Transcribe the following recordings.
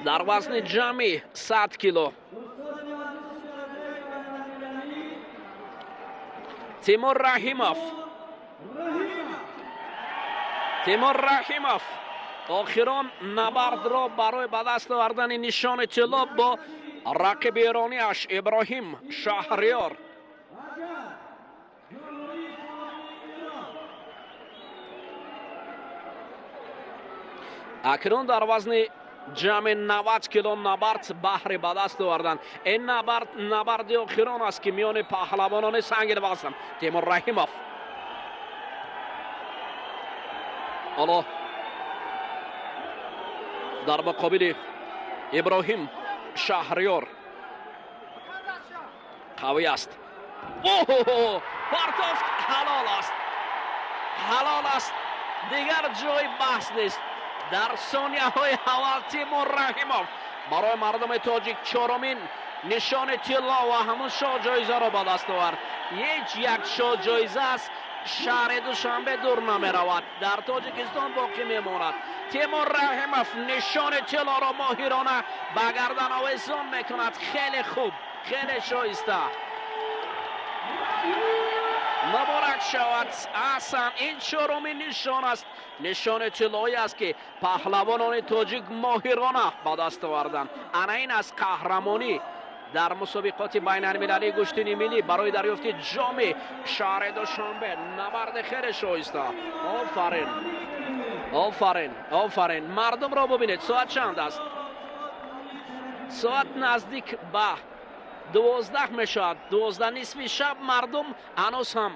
در وزن جمعی 100 کیلو. تیمور رحیمов آخران نبرد را برای به دست آوردن نشان طلا با رقیب ایرانیش ابراهیم شهریار. اکنون در وزن جمع 90 کیلو نبرد بهره به دست آوردن. این نبرد آخران است که میان پهلوانان سنگین وزن. تیمور رحیمов حالا در مقابل ابراهیم شهریار قوی است. پارتوف حلال است دیگر جای بحث نیست. در ثانیه های اول تیمور رحیمov برای مردم تاجیک چهارمین نشان طلا و همون شاه جایزه را به دست آورد. یک شاه جایزه است. شهر دوشنبه دور نمی رود، در تاجیکستان باقی می ماند. تیمور رحیمov نشان طلا را ماهرانه به گردن آویزان می کند. خیلی خوب، خیلی شایسته. مبارک شود حسن. این چهارمین نشان است، نشان طلایی است که پهلوانان تاجیک ماهرانه به دست آوردند. انا این از قهرمانی در مسابقات بین المللی گشتنی ملی برای دریافت جام شهر دوشنبه. نبرد خیلی شایسته. آفرین. مردم را ببینید. ساعت چند است؟ ساعت نزدیک به 12 می شود. 12 نصف شب. مردم هنوز هم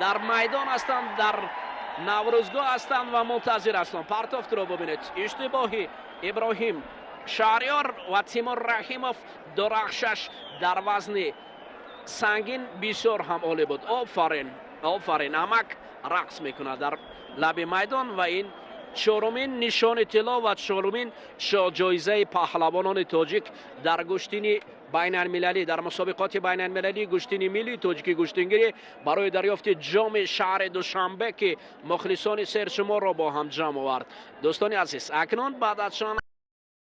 در میدان هستند، در نوروزگاه هستند و منتظر هستند. پرتافت را ببینید. اشتباهی ابراهیم شهریار و تیمور رحیمov درخشش در وزن سنگین بسیار هم عالی بود. آفرین. همک رقص میکنه در لب میدان و این چهارمین نشان طلا و چهارمین جایزه پهلوانان تاجیک در گشتنی بین المللی، در مسابقات بین المللی گشتنی ملی تاجیک گشتنگیری برای دریافت جام شهر دوشنبه که مخلصان سرشمار را با هم جمع آورد. دوستان عزیز، اکنون بعد از